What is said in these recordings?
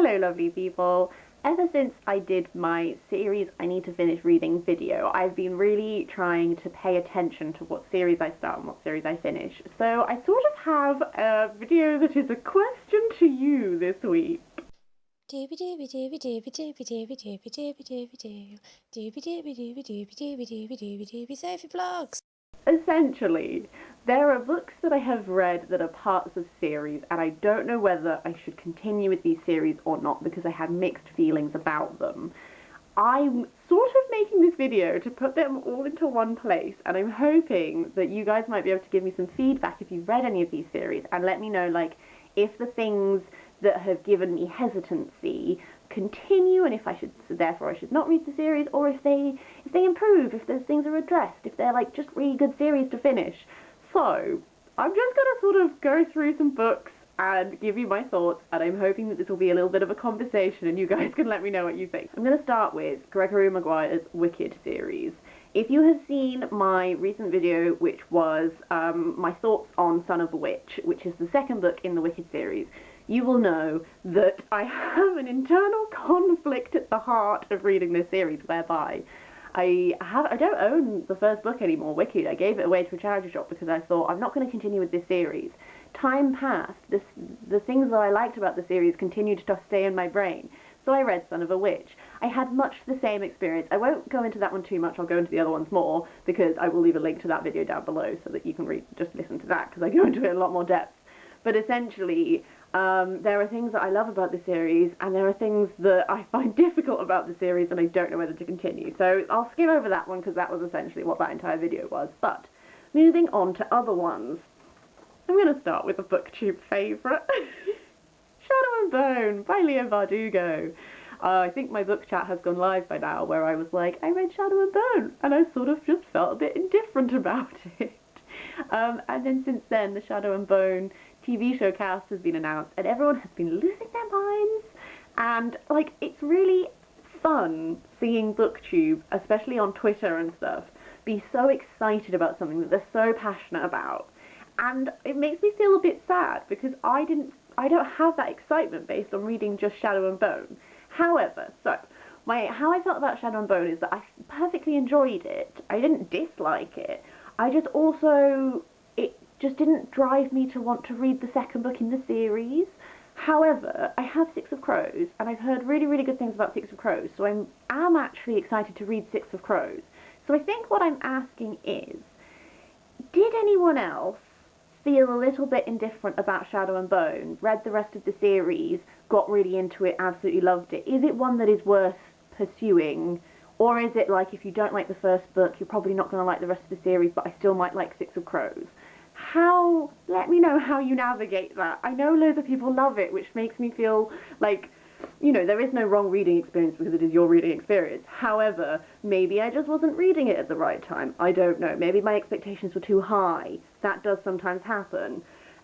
Hello lovely people. Ever since I did my series I need to finish reading video, I've been really trying to pay attention to what series I start and what series I finish. So I sort of have a video that is a question to you this week. Sophie Vlogs. Essentially, there are books that I have read that are parts of series, and I don't know whether I should continue with these series or not because I have mixed feelings about them. I'm sort of making this video to put them all into one place, and I'm hoping that you guys might be able to give me some feedback if you've read any of these series and let me know, like, if the things that have given me hesitancy continue, and if I should, so therefore I should not read the series, or if they improve, if those things are addressed, if they're like just really good series to finish. So I'm just gonna sort of go through some books and give you my thoughts, and I'm hoping that this will be a little bit of a conversation and you guys can let me know what you think. I'm gonna start with Gregory Maguire's Wicked series. If you have seen my recent video, which was my thoughts on Son of a Witch, which is the second book in the Wicked series, you will know that I have an internal conflict at the heart of reading this series, whereby I don't own the first book anymore, Wicked. I gave it away to a charity shop because I thought I'm not going to continue with this series. Time passed, the things that I liked about the series continued to stay in my brain. So I read Son of a Witch. I had much the same experience. I won't go into that one too much, I'll go into the other ones more, because I will leave a link to that video down below so that you can just listen to that, because I go into it in a lot more depth. But essentially, there are things that I love about the series, and there are things that I find difficult about the series, and I don't know whether to continue. So I'll skim over that one, because that was essentially what that entire video was. But, moving on to other ones, I'm going to start with a booktube favourite. Shadow and Bone by Leah Bardugo. I think my book chat has gone live by now, where I was like, I read Shadow and Bone, and I sort of just felt a bit indifferent about it. And then since then, the Shadow and Bone TV show cast has been announced, and everyone has been losing their minds, and like, it's really fun seeing booktube, especially on Twitter and stuff, be so excited about something that they're so passionate about. And it makes me feel a bit sad because I don't have that excitement based on reading just Shadow and Bone. However, how I felt about Shadow and Bone is that I perfectly enjoyed it. I didn't dislike it. It just didn't drive me to want to read the second book in the series. However, I have Six of Crows, and I've heard really, really good things about Six of Crows, so I am actually excited to read Six of Crows. So I think what I'm asking is, did anyone else feel a little bit indifferent about Shadow and Bone, read the rest of the series, got really into it, absolutely loved it? Is it one that is worth pursuing? Or is it like, if you don't like the first book, you're probably not going to like the rest of the series, but I still might like Six of Crows? Let me know how you navigate that. I know loads of people love it, which makes me feel like, you know, there is no wrong reading experience because it is your reading experience. However, maybe I just wasn't reading it at the right time. I don't know. Maybe my expectations were too high. That does sometimes happen.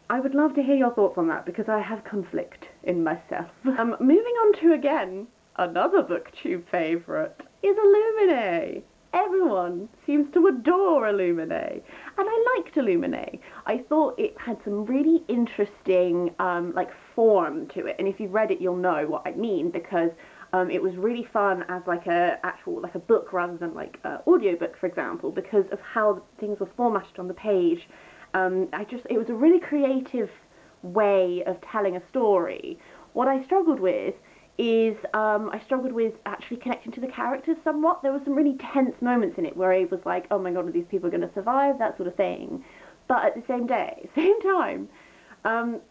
I would love to hear your thoughts on that because I have conflict in myself. Moving on to, again, another booktube favourite is Illuminae. Everyone seems to adore Illuminae, and I liked Illuminae. I thought it had some really interesting form to it, and if you've read it you'll know what I mean, because it was really fun as a book rather than like an audiobook, for example, because of how things were formatted on the page. It was a really creative way of telling a story. What I struggled with is I struggled with actually connecting to the characters somewhat. There were some really tense moments in it where I was like, oh my god, are these people going to survive? That sort of thing. But at the same time,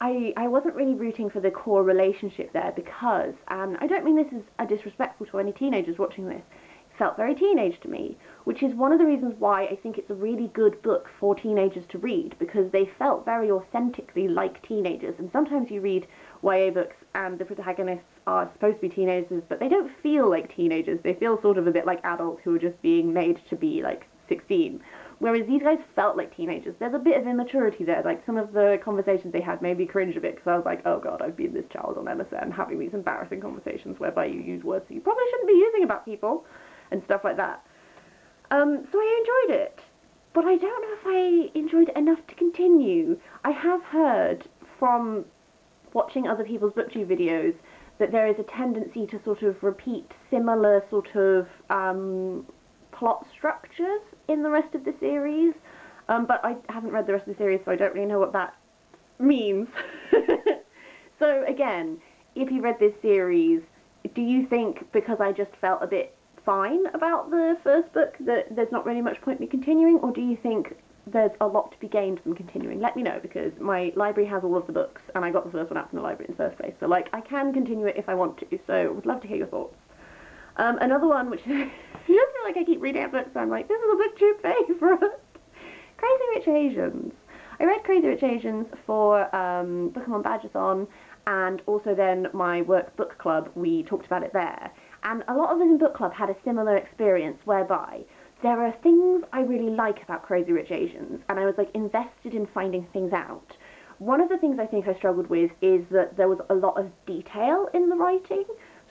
I wasn't really rooting for the core relationship there because, and I don't mean this as disrespectful to any teenagers watching this, it felt very teenage to me, which is one of the reasons why I think it's a really good book for teenagers to read, because they felt very authentically like teenagers. And sometimes you read YA books and the protagonists are supposed to be teenagers, but they don't feel like teenagers. They feel sort of a bit like adults who are just being made to be like 16. Whereas these guys felt like teenagers. There's a bit of immaturity there. Like, some of the conversations they had made me cringe a bit, because I was like, oh god, I've been this child on MSN having these embarrassing conversations whereby you use words that you probably shouldn't be using about people and stuff like that. So I enjoyed it, but I don't know if I enjoyed it enough to continue. I have heard from watching other people's booktube videos that there is a tendency to sort of repeat similar sort of plot structures in the rest of the series. But I haven't read the rest of the series, so I don't really know what that means. So again, if you read this series, do you think because I just felt a bit fine about the first book that there's not really much point me continuing, or do you think there's a lot to be gained from continuing? Let me know, because my library has all of the books and I got the first one out from the library in the first place, so like I can continue it if I want to, so I would love to hear your thoughts. Another one which I just feel like I keep reading out books and I'm like, this is a BookTube favourite. Crazy Rich Asians. I read Crazy Rich Asians for Pokemon Badger-thon, and also then my work book club, we talked about it there. And a lot of us in book club had a similar experience whereby there are things I really like about Crazy Rich Asians, and I was like invested in finding things out. One of the things I think I struggled with is that there was a lot of detail in the writing.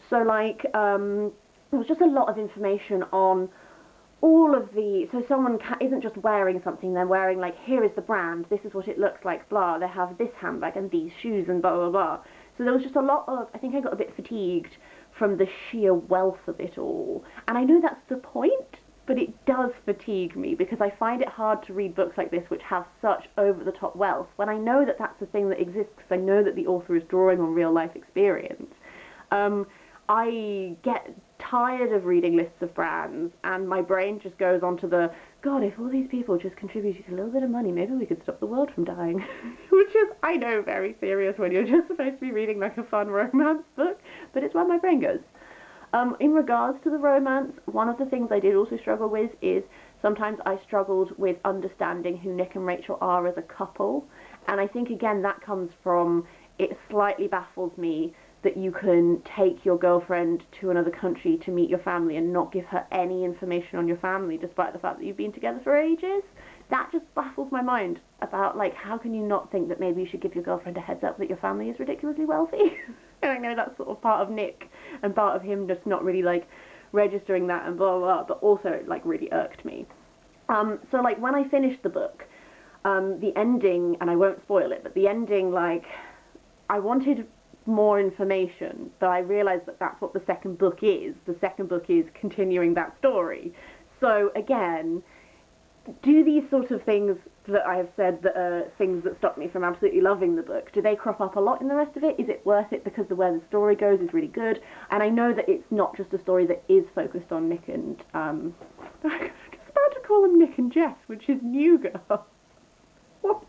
So like, there was just a lot of information on all of the, so someone isn't just wearing something, they're wearing like, here is the brand, this is what it looks like, blah, they have this handbag and these shoes and blah, blah, blah. So there was just a lot of, I think I got a bit fatigued from the sheer wealth of it all. And I know that's the point, but it does fatigue me because I find it hard to read books like this which have such over-the-top wealth when I know that that's a thing that exists because I know that the author is drawing on real-life experience. I get tired of reading lists of brands and my brain just goes on to the, God, if all these people just contributed a little bit of money, maybe we could stop the world from dying. Which is, I know, very serious when you're just supposed to be reading like a fun romance book, but it's where my brain goes. In regards to the romance, one of the things I did also struggle with is sometimes I struggled with understanding who Nick and Rachel are as a couple, and I think again that comes from, it slightly baffles me that you can take your girlfriend to another country to meet your family and not give her any information on your family despite the fact that you've been together for ages. That just baffles my mind about, like, how can you not think that maybe you should give your girlfriend a heads up that your family is ridiculously wealthy? And I know that's sort of part of Nick and part of him just not really, like, registering that and blah, blah, blah, but also it, like, really irked me. So, like, when I finished the book, the ending, and I won't spoil it, but the ending, like, I wanted more information, but I realised that that's what the second book is. The second book is continuing that story. So again, do these sort of things that I have said that are things that stop me from absolutely loving the book, do they crop up a lot in the rest of it? Is it worth it because the way the story goes is really good? And I know that it's not just a story that is focused on Nick and I'm just about to call him Nick and Jess, which is New Girl. What?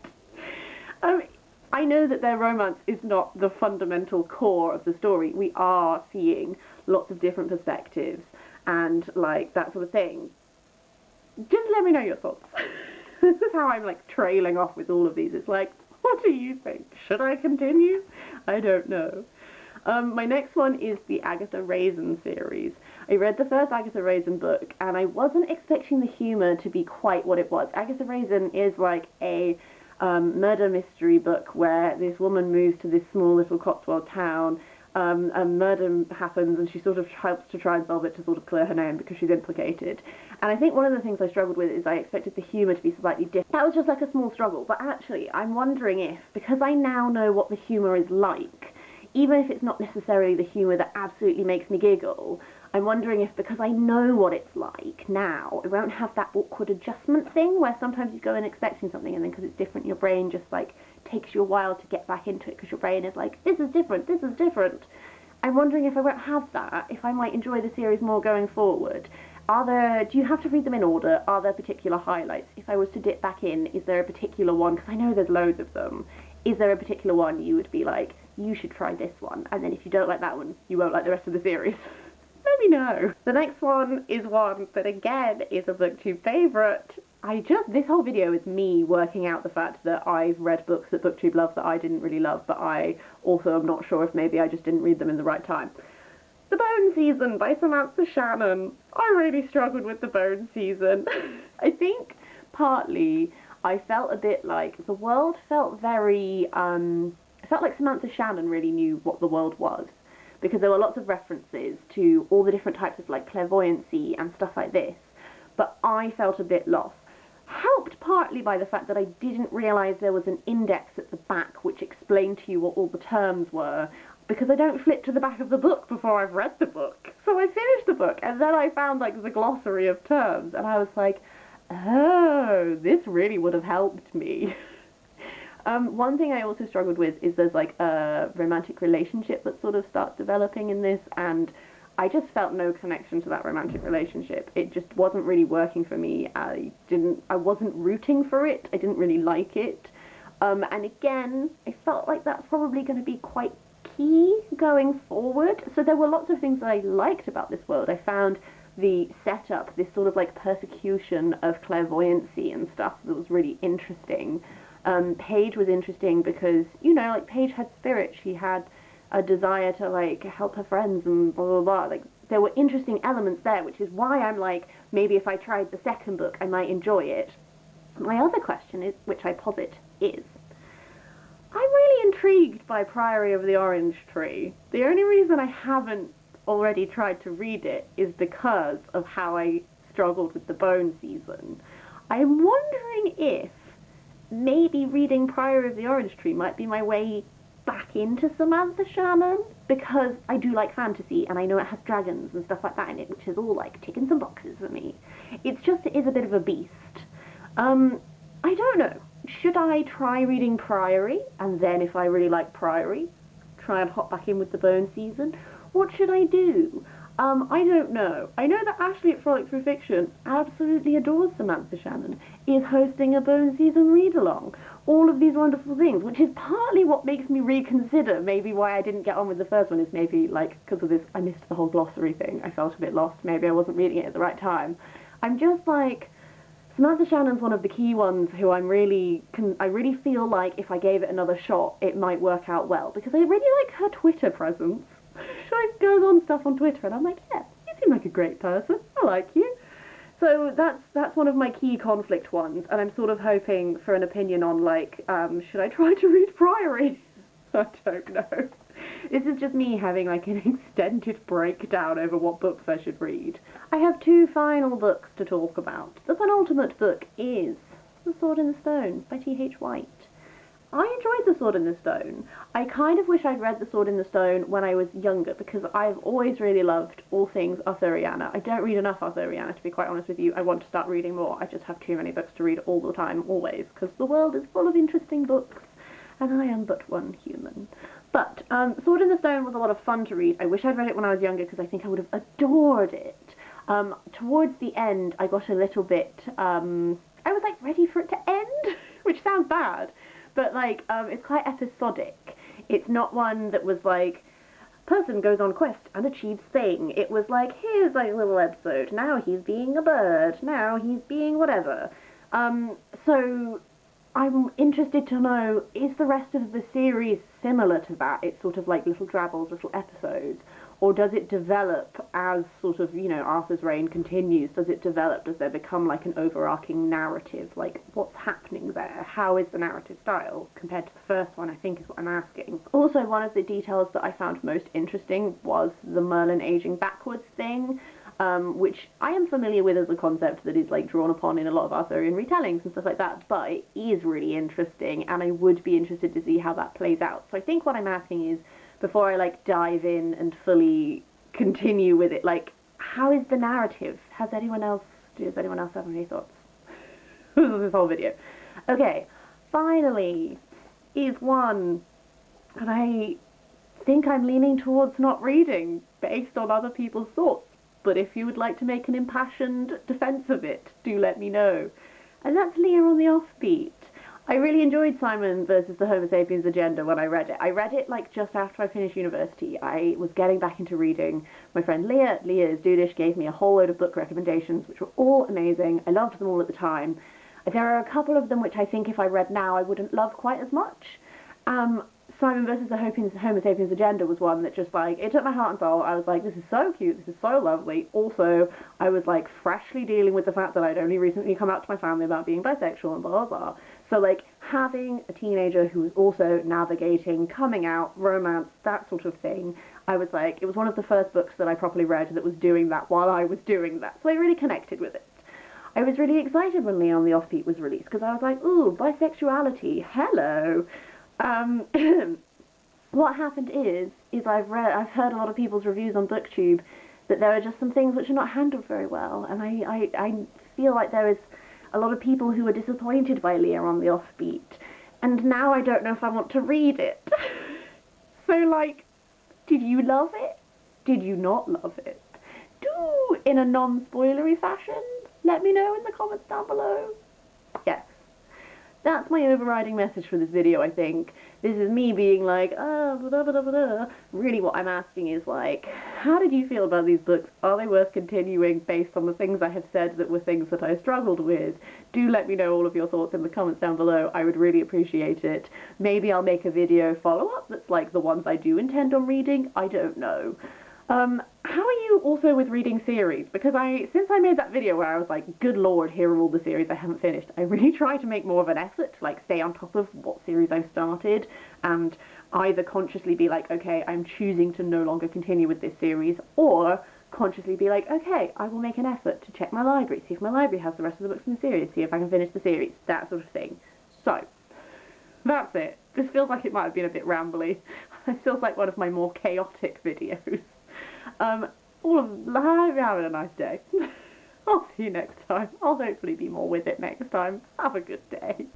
I know that their romance is not the fundamental core of the story. We are seeing lots of different perspectives and, like, that sort of thing. Just let me know your thoughts. This is how I'm, like, trailing off with all of these. It's like, what do you think? Should I continue? I don't know. My next one is the Agatha Raisin series. I read the first Agatha Raisin book, and I wasn't expecting the humour to be quite what it was. Agatha Raisin is, like, a murder mystery book where this woman moves to this small little Cotswold town, a murder happens and she sort of helps to try and solve it to sort of clear her name because she's implicated. And I think one of the things I struggled with is I expected the humour to be slightly different. That was just like a small struggle, but actually I'm wondering if, because I now know what the humour is like, even if it's not necessarily the humour that absolutely makes me giggle, I'm wondering if, because I know what it's like now, it won't have that awkward adjustment thing where sometimes you go in expecting something and then because it's different, your brain just, like, takes you a while to get back into it because your brain is like, this is different, this is different. I'm wondering if I won't have that, if I might enjoy the series more going forward. Do you have to read them in order? Are there particular highlights? If I was to dip back in, is there a particular one, because I know there's loads of them, is there a particular one you would be like, you should try this one, and then if you don't like that one, you won't like the rest of the series? Let me know. The next one is one that again is a BookTube favourite. This whole video is me working out the fact that I've read books that BookTube loves that I didn't really love, but I also am not sure if maybe I just didn't read them in the right time. The Bone Season by Samantha Shannon. I really struggled with The Bone Season. I think partly I felt a bit like the world felt very, I felt like Samantha Shannon really knew what the world was, because there were lots of references to all the different types of, like, clairvoyancy and stuff like this, but I felt a bit lost. Helped partly by the fact that I didn't realise there was an index at the back which explained to you what all the terms were. because I don't flip to the back of the book before I've read the book. So I finished the book, and then I found like the glossary of terms, and I was like, oh, this really would have helped me. One thing I also struggled with is there's like a romantic relationship that sort of starts developing in this, and I just felt no connection to that romantic relationship. It just wasn't really working for me. I wasn't rooting for it. I didn't really like it. And again, I felt like that's probably going to be quite key going forward. So there were lots of things that I liked about this world. I found the setup, this sort of like persecution of clairvoyancy and stuff, that was really interesting. Paige was interesting because, you know, like Paige had spirit. She had a desire to like help her friends and blah blah blah. Like there were interesting elements there, which is why I'm like, maybe if I tried the second book I might enjoy it. My other question is, which I posit, is I'm really intrigued by Priory of the Orange Tree. The only reason I haven't already tried to read it is because of how I struggled with the Bone season. I'm wondering if maybe reading Priory of the Orange Tree might be my way back into Samantha Shannon, because I do like fantasy and I know it has dragons and stuff like that in it, which is all like ticking some boxes for me. It's just, it is a bit of a beast. I don't know. Should I try reading Priory, and then if I really like Priory, try and hop back in with the Bone season? What should I do? I don't know. I know that Ashley at Frolic Through Fiction absolutely adores Samantha Shannon, is hosting a Bone season read-along, all of these wonderful things, which is partly what makes me reconsider maybe why I didn't get on with the first one, is maybe, like, because of this, I missed the whole glossary thing, I felt a bit lost, maybe I wasn't reading it at the right time. I'm just like, Samantha Shannon's one of the key ones who I really feel like if I gave it another shot, it might work out well, because I really like her Twitter presence. She goes on stuff on Twitter, and I'm like, yeah, you seem like a great person. I like you. So that's one of my key conflict ones, and I'm sort of hoping for an opinion on, like, should I try to read Priory? I don't know. This is just me having, like, an extended breakdown over what books I should read. I have two final books to talk about. The penultimate book is The Sword in the Stone by T.H. White. I enjoyed The Sword in the Stone. I kind of wish I'd read The Sword in the Stone when I was younger, because I've always really loved all things Arthuriana. I don't read enough Arthuriana, to be quite honest with you. I want to start reading more. I just have too many books to read all the time, always, because the world is full of interesting books, and I am but one human. But Sword in the Stone was a lot of fun to read. I wish I'd read it when I was younger, because I think I would have adored it. Towards the end, I got a little bit, I was like ready for it to end, which sounds bad. But, like, it's quite episodic. It's not one that was, like, person goes on quest and achieves thing. It was like, here's, like, a little episode. Now he's being a bird. Now he's being whatever. So I'm interested to know, is the rest of the series similar to that? It's sort of like little drabbles, little episodes. Or does it develop as sort of, you know, Arthur's reign continues? Does it develop? Does there become like an overarching narrative? Like, what's happening there? How is the narrative style compared to the first one, I think is what I'm asking. Also, one of the details that I found most interesting was the Merlin aging backwards thing, which I am familiar with as a concept that is like drawn upon in a lot of Arthurian retellings and stuff like that, but it is really interesting, and I would be interested to see how that plays out. So I think what I'm asking is, before I like dive in and fully continue with it, like, how is the narrative? Does anyone else have any thoughts? This whole video. Okay, finally is one that I think I'm leaning towards not reading based on other people's thoughts, but if you would like to make an impassioned defense of it, do let me know. And that's Leah on the Offbeat. I really enjoyed Simon versus the Homo sapiens agenda when I read it. I read it like just after I finished university. I was getting back into reading. My friend Leah is Dudish, gave me a whole load of book recommendations, which were all amazing. I loved them all at the time. There are a couple of them which I think if I read now I wouldn't love quite as much. Simon versus the Homo sapiens agenda was one that just, like, it took my heart and soul. I was like, this is so cute, this is so lovely. Also, I was, like, freshly dealing with the fact that I'd only recently come out to my family about being bisexual and blah, blah, blah. So, like, having a teenager who was also navigating, coming out, romance, that sort of thing, I was like, it was one of the first books that I properly read that was doing that while I was doing that. So I really connected with it. I was really excited when Leah on the Offbeat was released, because I was like, ooh, bisexuality, hello. what happened is I've heard a lot of people's reviews on BookTube that there are just some things which are not handled very well, and I feel like there is a lot of people who are disappointed by Leah on the Offbeat, and now I don't know if I want to read it. So, like, did you love it? Did you not love it? Do, in a non-spoilery fashion, let me know in the comments down below. Yes. That's my overriding message for this video, I think. This is me being like, blah, blah, blah, blah. Really what I'm asking is, like, how did you feel about these books? Are they worth continuing based on the things I have said that were things that I struggled with? Do let me know all of your thoughts in the comments down below. I would really appreciate it. Maybe I'll make a video follow-up that's like the ones I do intend on reading. I don't know. How are you also with reading series? Because since I made that video where I was like, good lord, here are all the series I haven't finished, I really try to make more of an effort to like stay on top of what series I've started and either consciously be like, okay, I'm choosing to no longer continue with this series, or consciously be like, okay, I will make an effort to check my library, see if my library has the rest of the books in the series, see if I can finish the series, that sort of thing. So, that's it. This feels like it might have been a bit rambly. It feels like one of my more chaotic videos. I hope you're having a nice day. I'll see you next time. I'll hopefully be more with it next time. Have a good day.